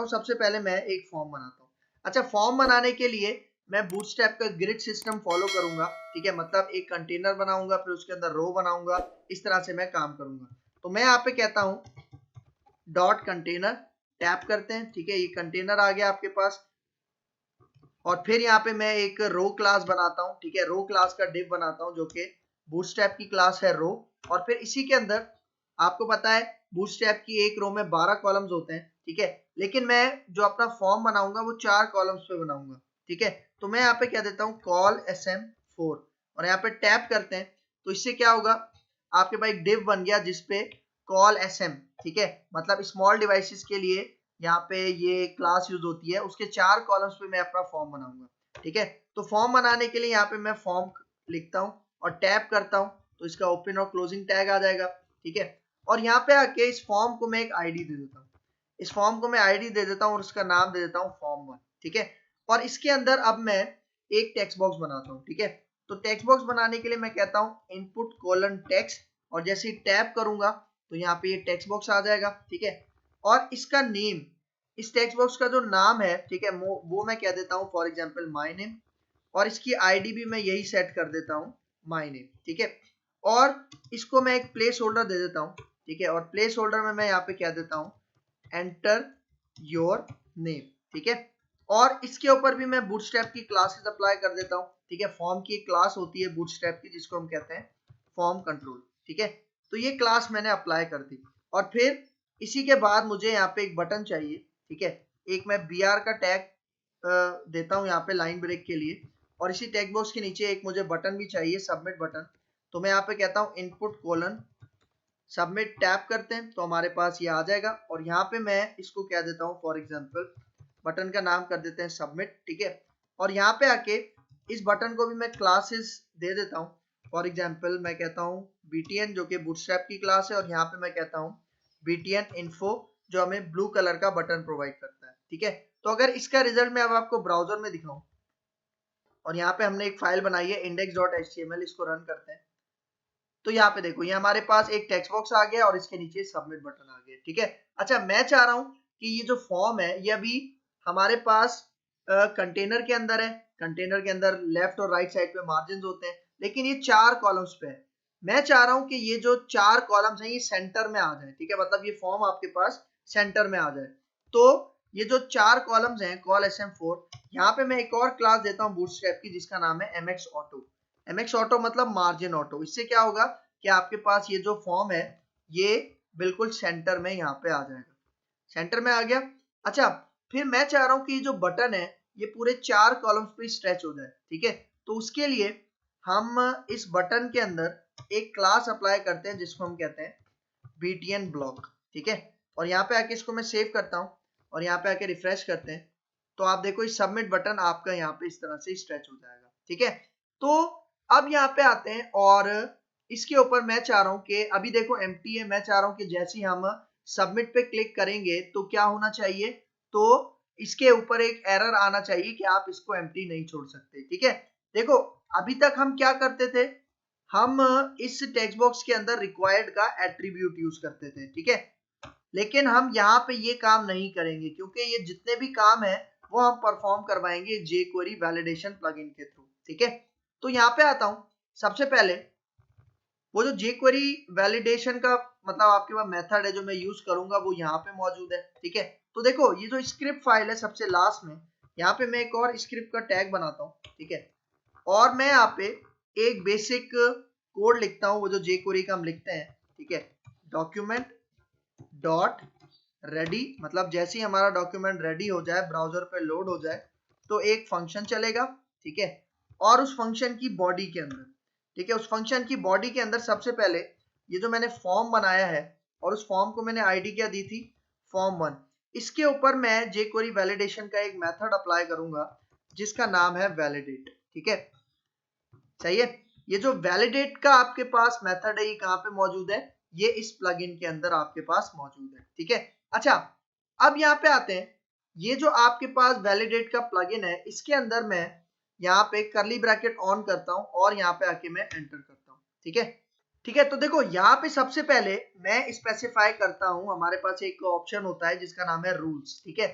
हूँ सबसे पहले मैं एक फॉर्म बनाता हूँ। अच्छा, फॉर्म बनाने के लिए मैं बूटस्ट्रैप का ग्रिड सिस्टम फॉलो करूंगा, ठीक है, मतलब एक कंटेनर बनाऊंगा, फिर उसके अंदर रो बनाऊंगा, इस तरह से मैं काम करूंगा। तो मैं यहाँ पे कहता हूँ डॉट कंटेनर, टैप करते हैं, ठीक है, ये कंटेनर आ गया आपके पास। और फिर यहाँ पे मैं एक रो क्लास बनाता हूँ, ठीक है, रो क्लास का डिव बनाता हूँ जो कि बूटस्ट्रैप की क्लास है रो। और फिर इसी के अंदर आपको पता है बूटस्ट्रैप की एक रो में 12 कॉलम्स होते हैं, ठीक है, लेकिन मैं जो अपना फॉर्म बनाऊंगा वो 4 कॉलम्स पे बनाऊंगा, ठीक है। तो मैं यहाँ पे क्या देता हूँ कॉल sm4 और यहाँ पे टैप करते हैं। तो इससे क्या होगा, आपके पास एक डिव बन गया जिसपे कॉल sm, ठीक है, मतलब स्मॉल डिवाइसेस के लिए यहाँ पे ये क्लास यूज होती है, उसके 4 कॉलम्स पे मैं अपना फॉर्म बनाऊंगा, ठीक है। तो फॉर्म बनाने के लिए यहाँ पे मैं फॉर्म लिखता हूँ और टैप करता हूँ, तो इसका ओपन और क्लोजिंग टैग आ जाएगा, ठीक है। और यहाँ पे आके इस फॉर्म को मैं एक आईडी दे देता हूँ, इस फॉर्म को मैं आईडी दे देता हूँ और उसका नाम दे देता हूँ फॉर्म 1, ठीक है। और इसके अंदर अब मैं एक टेक्स्ट बॉक्स बनाता हूँ, ठीक है। तो टेक्स्ट बॉक्स बनाने के लिए मैं कहता हूँ इनपुट कोलन टेक्स्ट, और जैसे ही टैप करूंगा तो यहाँ पे ये टेक्स्ट बॉक्स आ जाएगा, ठीक है। और इसका नेम, इस टेक्स्ट बॉक्स का जो नाम है, ठीक है, वो मैं कह देता हूँ फॉर एग्जांपल माय नेम, और इसकी आईडी भी मैं यही सेट कर देता हूँ माय नेम, ठीक है। और इसको मैं एक प्लेस होल्डर दे देता हूँ, ठीक है, और प्लेस होल्डर में मैं यहाँ पे क्या देता हूँ एंटर योर नेम, ठीक है। और इसके ऊपर भी मैं बूटस्ट्रैप की क्लासेस अप्लाई कर देता हूँ, ठीक है। फॉर्म की एक क्लास होती है बूटस्ट्रैप की जिसको हम कहते हैं फॉर्म कंट्रोल, ठीक है। तो ये क्लास मैंने अप्लाई कर दी। और फिर इसी के बाद मुझे यहाँ पे एक बटन चाहिए, ठीक है, एक मैं br का टैग देता हूँ यहाँ पे लाइन ब्रेक के लिए, और इसी टैग बॉक्स के नीचे एक मुझे बटन भी चाहिए, सबमिट बटन। तो मैं यहाँ पे कहता हूँ इनपुट कोलन सबमिट, टैप करते हैं तो हमारे पास ये आ जाएगा। और यहाँ पे मैं इसको क्या देता हूँ फॉर एग्जांपल बटन का नाम कर देते हैं सबमिट, ठीक है। और यहाँ पे आके इस बटन को भी मैं क्लासेस दे देता हूँ, फॉर एग्जांपल मैं कहता हूँ btn जो कि बूटस्ट्रैप की क्लास है, और यहाँ पे मैं कहता हूँ btn info जो हमें ब्लू कलर का बटन प्रोवाइड करता है, ठीक है। तो अगर इसका रिजल्ट मैं अब आपको ब्राउजर में दिखाऊं, और यहाँ पे हमने एक फाइल बनाई है index.html, इसको रन करते हैं तो यहाँ पे देखो ये हमारे पास एक टेक्स्ट बॉक्स आ गया और इसके नीचे सबमिट बटन आ गया, ठीक है। अच्छा, मैं चाह रहा हूँ कि ये जो फॉर्म है ये अभी हमारे पास कंटेनर के अंदर है, कंटेनर के अंदर लेफ्ट और राइट साइड पे मार्जिन होते हैं, लेकिन ये 4 कॉलम्स पे है। मैं चाह रहा हूँ कि ये जो 4 कॉलम्स हैं ये सेंटर में आ जाए, ठीक है, मतलब ये फॉर्म आपके पास सेंटर में आ जाए। तो ये जो 4 कॉलम्स हैं कॉल sm4, यहाँ पे मैं एक और क्लास देता हूँ बूटस्ट्रैप की जिसका नाम है mx auto, mx ऑटो मतलब मार्जिन ऑटो। इससे क्या होगा कि आपके पास ये जो फॉर्म है ये बिल्कुल सेंटर में यहाँ पे आ जाएगा, सेंटर में आ गया। अच्छा, फिर मैं चाह रहा हूँ कि ये जो बटन है ये पूरे 4 कॉलम्स पे स्ट्रेच हो जाए, ठीक है। तो उसके लिए हम इस बटन के अंदर एक क्लास अप्लाई करते हैं जिसको हम कहते हैं btn ब्लॉक, ठीक है। और यहाँ पे आके इसको मैं सेव करता हूँ और यहाँ पे आके रिफ्रेश करते हैं तो आप देखो इस सबमिट बटन आपका यहाँ पे इस तरह से स्ट्रेच हो जाएगा, ठीक है। तो अब यहाँ पे आते हैं और इसके ऊपर मैं चाह रहा हूँ कि अभी देखो एम्प्टी है, मैं चाह रहा हूँ कि जैसे ही हम सबमिट पे क्लिक करेंगे तो क्या होना चाहिए, तो इसके ऊपर एक एरर आना चाहिए कि आप इसको एम्प्टी नहीं छोड़ सकते, ठीक है। देखो अभी तक हम क्या करते थे, हम इस टेक्स्ट बॉक्स के अंदर रिक्वायर्ड का एट्रीब्यूट यूज करते थे, ठीक है, लेकिन हम यहाँ पे ये काम नहीं करेंगे क्योंकि ये जितने भी काम है वो हम परफॉर्म करवाएंगे jQuery वैलिडेशन प्लगइन के थ्रू, ठीक है। तो यहाँ पे आता हूँ, सबसे पहले वो जो jQuery वैलिडेशन का मतलब आपके पास मेथड है जो मैं यूज करूंगा वो यहाँ पे मौजूद है, ठीक है। तो देखो ये जो स्क्रिप्ट फाइल है सबसे लास्ट में, यहाँ पे मैं एक और स्क्रिप्ट का टैग बनाता हूँ, ठीक है, और मैं यहाँ पे एक बेसिक कोड लिखता हूँ वो जो jQuery का हम लिखते हैं, ठीक है, डॉक्यूमेंट डॉट रेडी, मतलब जैसे ही हमारा डॉक्यूमेंट रेडी हो जाए ब्राउजर पे लोड हो जाए तो एक फंक्शन चलेगा, ठीक है। और उस फंक्शन की बॉडी के अंदर, ठीक है, उस फंक्शन की बॉडी के अंदर सबसे पहले ये जो मैंने फॉर्म बनाया है और उस फॉर्म को मैंने आईडी क्या दी थी फॉर्म 1, इसके ऊपर मैं jQuery वैलिडेशन का एक मेथड अप्लाई करूंगा जिसका नाम है वैलिडेट, ठीक है, सही है। ये जो वैलिडेट का आपके पास मेथड है ये कहाँ पे मौजूद है, ये इस प्लगइन के अंदर आपके पास मौजूद है, ठीक है। अच्छा, अब यहाँ पे आते हैं, ये जो आपके पास वैलिडेट का प्लगइन है इसके अंदर मैं यहाँ पे कर्ली ब्रैकेट ऑन करता हूँ और यहाँ पे आके मैं एंटर करता हूँ, ठीक है, ठीक है। तो देखो यहाँ पे सबसे पहले मैं स्पेसिफाई करता हूँ, हमारे पास एक ऑप्शन होता है जिसका नाम है रूल्स, ठीक है।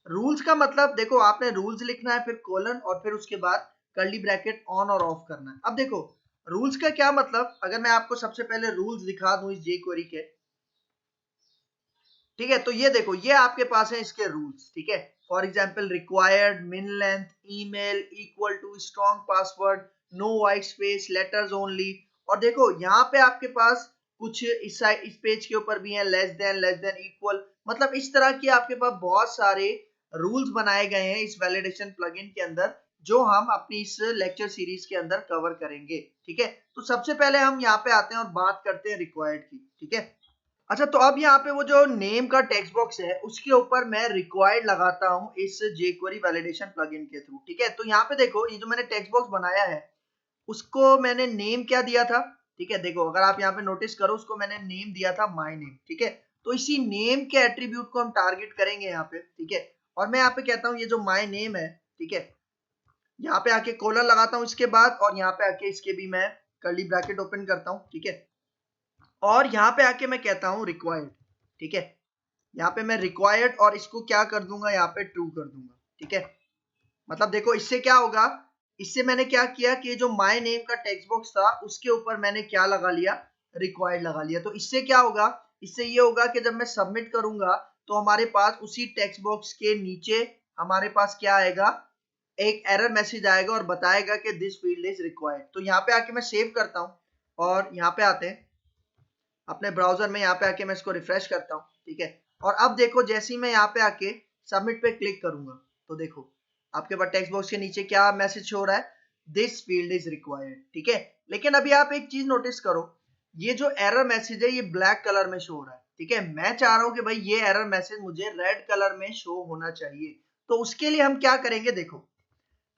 रूल्स का मतलब देखो, आपने रूल्स लिखना है, फिर कोलन और फिर उसके बाद कर्ली ब्रैकेट ऑन और ऑफ करना है। अब देखो रूल्स का क्या मतलब, अगर मैं आपको सबसे पहले रूल्स दिखा दूं इस jQuery के, ठीक है, तो ये देखो ये आपके पास है इसके रूल्स, ठीक है। For example required, min length, email, equal to, strong password, no white space, letters only. और देखो यहाँ पे आपके पास कुछ इस पेज के ऊपर भी है, लेस देन, इक्वल, मतलब इस तरह की आपके पास बहुत सारे रूल्स बनाए गए हैं इस वैलिडेशन प्लगइन के अंदर, जो हम अपनी इस लेक्चर सीरीज के अंदर कवर करेंगे, ठीक है। तो सबसे पहले हम यहाँ पे आते हैं और बात करते हैं रिक्वायर्ड की, ठीक है। अच्छा, तो अब यहाँ पे वो जो नेम का टेक्स्ट बॉक्स है उसके ऊपर मैं रिक्वायर्ड लगाता हूँ इस jQuery वैलिडेशन प्लगइन के थ्रू, ठीक है। तो यहाँ पे देखो ये जो मैंने टेक्स्ट बॉक्स बनाया है उसको मैंने नेम क्या दिया था, ठीक है। देखो अगर आप यहाँ पे नोटिस करो, उसको मैंने नेम दिया था माय नेम, ठीक है। तो इसी नेम के एट्रीब्यूट को हम टारगेट करेंगे यहाँ पे, ठीक है। और मैं यहाँ पे कहता हूँ ये जो माय नेम है, ठीक है, यहाँ पे आके कोलन लगाता हूँ इसके बाद, और यहाँ पे आके इसके भी मैं कर्ली ब्रैकेट ओपन करता हूँ, ठीक है। और यहाँ पे आके मैं कहता हूँ रिक्वायर्ड, ठीक है। यहाँ पे मैं रिक्वायर्ड और इसको क्या कर दूंगा, यहाँ पे ट्रू कर दूंगा, ठीक है। मतलब देखो इससे क्या होगा, इससे मैंने क्या किया कि जो माय नेम का टेक्स्ट बॉक्स था उसके ऊपर मैंने क्या लगा लिया, रिक्वायर्ड लगा लिया। तो इससे क्या होगा, इससे ये होगा कि जब मैं सबमिट करूंगा तो हमारे पास उसी टेक्स्ट बॉक्स के नीचे हमारे पास क्या आएगा, एक एरर मैसेज आएगा और बताएगा कि दिस फील्ड इज रिक्वायर्ड। तो यहाँ पे आके मैं सेव करता हूँ और यहाँ पे आते हैं अपने ब्राउजर में, यहाँ पे आके मैं इसको रिफ्रेश करता हूँ, ठीक है। और अब देखो जैसे ही मैं यहाँ पे आके सबमिट पे क्लिक करूंगा तो देखो आपके पास टेक्स्ट बॉक्स के नीचे क्या मैसेज शो हो रहा है, दिस फील्ड इज रिक्वायर्ड, ठीक है। लेकिन अभी आप एक चीज नोटिस करो, ये जो एरर मैसेज है ये ब्लैक कलर में शो हो रहा है, ठीक है। मैं चाह रहा हूं कि भाई ये एरर मैसेज मुझे रेड कलर में शो होना चाहिए। तो उसके लिए हम क्या करेंगे, देखो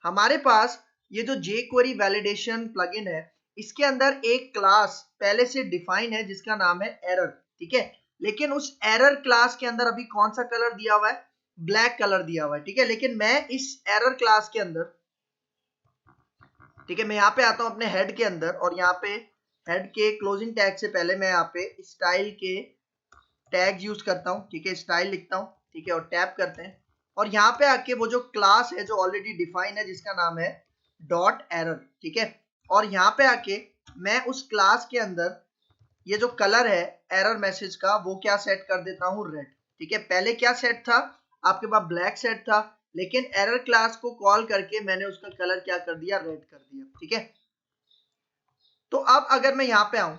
हमारे पास ये जो jQuery वैलिडेशन प्लगइन है इसके अंदर एक क्लास पहले से डिफाइन है जिसका नाम है एरर, ठीक है। लेकिन उस एरर क्लास के अंदर अभी कौन सा कलर दिया हुआ है, ब्लैक कलर दिया हुआ है, ठीक है। लेकिन मैं इस एरर क्लास के अंदर, ठीक है, मैं यहाँ पे आता हूँ अपने हेड के अंदर और यहाँ पे हेड के क्लोजिंग टैग से पहले मैं यहाँ पे स्टाइल के टैग यूज करता हूँ, ठीक है, स्टाइल लिखता हूँ, ठीक है, और टैप करते हैं। और यहाँ पे आके वो जो क्लास है जो ऑलरेडी डिफाइन है जिसका नाम है डॉट एरर, ठीक है। और यहाँ पे आके मैं उस क्लास के अंदर ये जो कलर है एरर मैसेज का वो क्या सेट कर देता हूँ, रेड, ठीक है। पहले क्या सेट था आपके पास, ब्लैक सेट था, लेकिन एरर क्लास को कॉल करके मैंने उसका कलर क्या कर दिया, रेड कर दिया, ठीक है। तो अब अगर मैं यहाँ पे आऊं,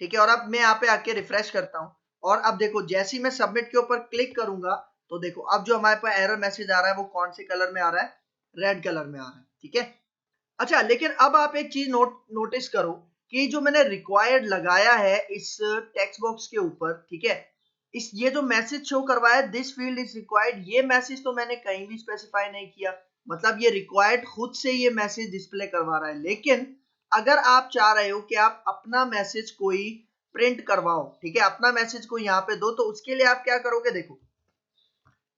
ठीक है, और अब मैं यहाँ पे आके रिफ्रेश करता हूँ और अब देखो जैसे ही मैं सबमिट के ऊपर क्लिक करूंगा तो देखो अब जो हमारे पास एरर मैसेज आ रहा है वो कौन से कलर में आ रहा है, रेड कलर में आ रहा है, ठीक है। अच्छा, लेकिन अब आप एक चीज नोटिस करो कि जो मैंने रिक्वायर्ड लगाया है इस टेक्स्ट बॉक्स के ऊपर, ठीक है, इस ये जो मैसेज शो करवाया दिस फील्ड इज रिक्वायर्ड, ये मैसेज तो मैंने कहीं भी स्पेसिफाई नहीं किया, मतलब ये रिक्वायर्ड खुद से ये मैसेज डिस्प्ले करवा रहा है। लेकिन अगर आप चाह रहे हो कि आप अपना मैसेज कोई प्रिंट करवाओ, ठीक है, अपना मैसेज को यहाँ पे दो, तो उसके लिए आप क्या करोगे, देखो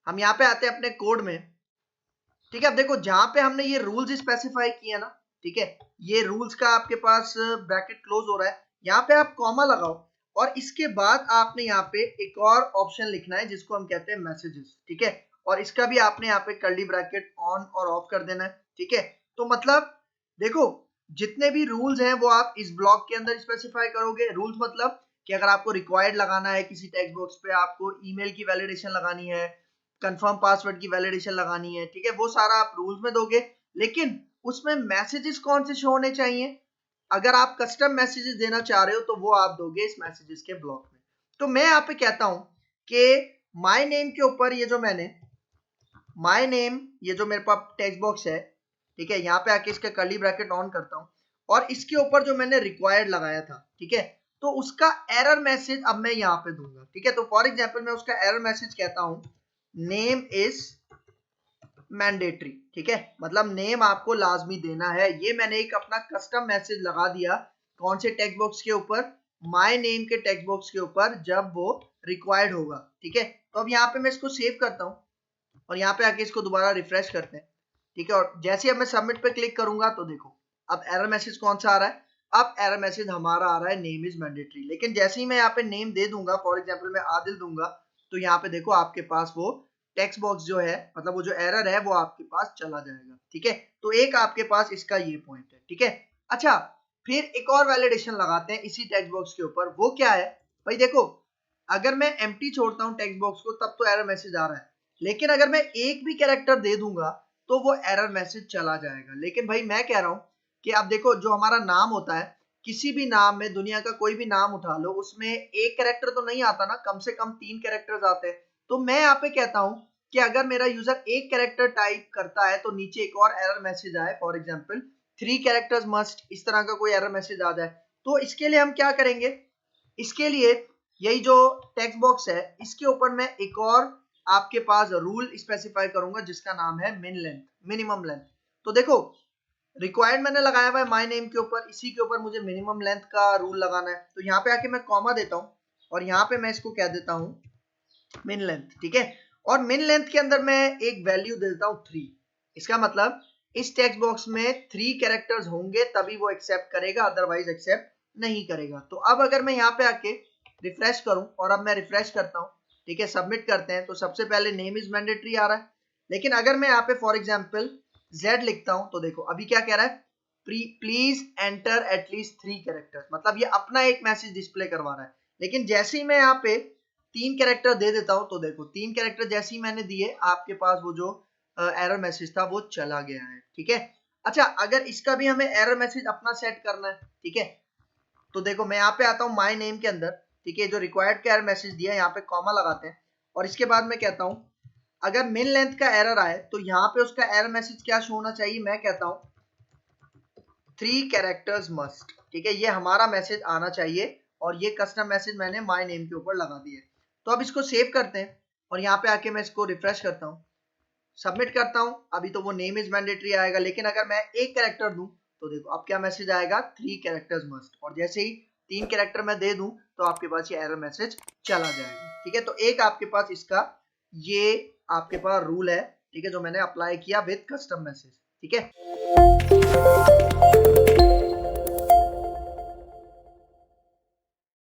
हम यहाँ पे आते हैं अपने कोड में, ठीक है। अब देखो जहां पे हमने ये रूल्स स्पेसिफाई किए ना, ठीक है, ये रूल्स का आपके पास ब्रैकेट क्लोज हो रहा है, यहाँ पे आप कॉमा लगाओ और इसके बाद आपने यहाँ पे एक और ऑप्शन लिखना है जिसको हम कहते हैं मैसेजेस, ठीक है। और इसका भी आपने यहाँ पे कर्ली ब्रैकेट ऑन और ऑफ कर देना है, ठीक है। तो मतलब देखो जितने भी रूल्स हैं वो आप इस ब्लॉक के अंदर स्पेसिफाई करोगे। रूल्स मतलब कि अगर आपको रिक्वायर्ड लगाना है किसी टेक्स्ट बॉक्स पे, आपको ईमेल की वैलिडेशन लगानी है, कंफर्म पासवर्ड की वैलिडेशन लगानी है, ठीक है, वो सारा आप रूल्स में दोगे। लेकिन उसमें मैसेजेस कौन से शो होने चाहिए, अगर आप कस्टम मैसेजेस देना चाह रहे हो तो वो आप दोगे इस मैसेजेस के ब्लॉक में। तो मैं यहाँ पे कहता हूं कि माय नेम के ऊपर ये जो मैंने माय नेम, ये जो मेरे पास टेक्स्ट बॉक्स है, ठीक है, यहाँ पे आके इसका कर्ली ब्रैकेट ऑन करता हूँ और इसके ऊपर जो मैंने रिक्वायर्ड लगाया था, ठीक है, तो उसका एरर मैसेज अब मैं यहाँ पे दूंगा, ठीक है। तो फॉर एग्जांपल मैं उसका एरर मैसेज कहता हूँ नेम इज मैंडेटरी, ठीक है, मतलब नेम आपको लाजमी देना है। ये मैंने एक अपना कस्टम मैसेज लगा दिया कौन से टेक्स्ट बॉक्स के ऊपर, माय नेम के टेक्स्ट बॉक्स के ऊपर, जब वो रिक्वायर्ड होगा, ठीक है। तो अब यहाँ पे मैं इसको सेव करता हूँ और यहाँ पे आके इसको दोबारा रिफ्रेश करते हैं, ठीक है। और जैसे अब मैं सबमिट पे क्लिक करूंगा तो देखो अब एरर मैसेज कौन सा आ रहा है, अब एरर मैसेज हमारा आ रहा है नेम इज मैंडेटरी। लेकिन जैसे ही मैं यहाँ पे नेम दे दूंगा, फॉर एग्जांपल मैं आदिल दूंगा, तो यहाँ पे देखो आपके पास वो टेक्स्ट बॉक्स जो है मतलब वो जो एरर है वो आपके पास चला जाएगा। ठीक है, तो एक आपके पास इसका ये पॉइंट है। ठीक है, अच्छा फिर एक और वैलिडेशन लगाते हैं इसी टेक्स्ट बॉक्स के ऊपर। वो क्या है भाई, देखो अगर मैं एम्प्टी छोड़ता हूँ टेक्स्ट बॉक्स को तब तो एरर मैसेज आ रहा है, लेकिन अगर मैं एक भी कैरेक्टर दे दूंगा तो वो एरर मैसेज चला जाएगा। लेकिन भाई मैं कह रहा हूँ कि अब देखो जो हमारा नाम होता है, किसी भी नाम में, दुनिया का कोई भी नाम उठा लो, उसमें एक कैरेक्टर तो नहीं आता ना, कम से कम 3 कैरेक्टर्स आते हैं। तो मैं यहाँ पे कहता हूँ कि अगर मेरा यूजर एक कैरेक्टर टाइप करता है तो नीचे एक और एरर मैसेज आए, फॉर एग्जांपल 3 कैरेक्टर्स मस्ट, इस तरह का कोई एरर मैसेज आ जाए, तो इसके लिए हम क्या करेंगे, इसके लिए यही जो टेक्स्ट बॉक्स है इसके ऊपर मैं एक और आपके पास रूल स्पेसिफाई करूंगा जिसका नाम है मिन लेंथ, मिनिमम लेंथ। तो देखो रिक्वायर्ड मैंने लगाया हुआ है माय नेम के ऊपर, इसी के ऊपर मुझे मिनिमम लेंथ का रूल लगाना है। तो यहाँ पे आके मैं कॉमा देता हूँ और यहाँ पे मैं इसको कह देता हूँ मिन लेंथ। ठीक है, और मिन लेंथ के अंदर मैं एक वैल्यू दे देता हूँ 3। इसका मतलब इस टेक्स्ट बॉक्स में 3 कैरेक्टर्स होंगे तभी वो एक्सेप्ट करेगा, अदरवाइज एक्सेप्ट नहीं करेगा। तो अब अगर मैं यहाँ पे आके रिफ्रेश करूं, और अब मैं रिफ्रेश करता हूं, ठीक है, सबमिट करते हैं, तो सबसे पहले नेम इज मैंडेटरी आ रहा है। लेकिन अगर मैं यहाँ पे फॉर एग्जांपल Z लिखता हूं तो देखो अभी क्या कह रहा है, प्लीज एंटर एटलीस्ट 3 कैरेक्टर्स, मतलब ये अपना एक मैसेज डिस्प्ले करवा रहा है। लेकिन जैसे ही मैं यहाँ पे 3 कैरेक्टर दे देता हूं तो देखो 3 कैरेक्टर जैसे ही मैंने दिए आपके पास वो जो एरर मैसेज था वो चला गया है। ठीक है, अच्छा अगर इसका भी हमें एरर मैसेज अपना सेट करना है, ठीक है, तो देखो मैं यहाँ पे आता हूँ माय नेम के अंदर, ठीक है, जो रिक्वायर्ड का एरर मैसेज दिया है यहाँ पे कॉमा लगाते हैं, और इसके बाद मैं कहता हूँ अगर मिन लेंथ का एरर आए तो यहाँ पे उसका एरर मैसेज क्या शो होना चाहिए, मैं कहता हूँ 3 कैरेक्टर्स मस्ट। ठीक है, ये हमारा मैसेज आना चाहिए और ये कस्टम मैसेज मैंने माय नेम के ऊपर लगा दिया। तो अब इसको सेव करते हैं और यहाँ पे आके मैं इसको रिफ्रेश करता हूँ, सबमिट करता हूँ। अभी तो वो नेम इज मैंडेटरी आएगा, लेकिन अगर मैं एक कैरेक्टर दूं तो देखो अब क्या मैसेज आएगा, 3 कैरेक्टर्स मस्ट, और जैसे ही 3 कैरेक्टर मैं दे दूं तो आपके पास ये एरर मैसेज चला जाएगा। ठीक है, तो एक आपके पास इसका ये आपके पास रूल है, ठीक है, जो मैंने अप्लाई किया विद कस्टम मैसेज। ठीक है।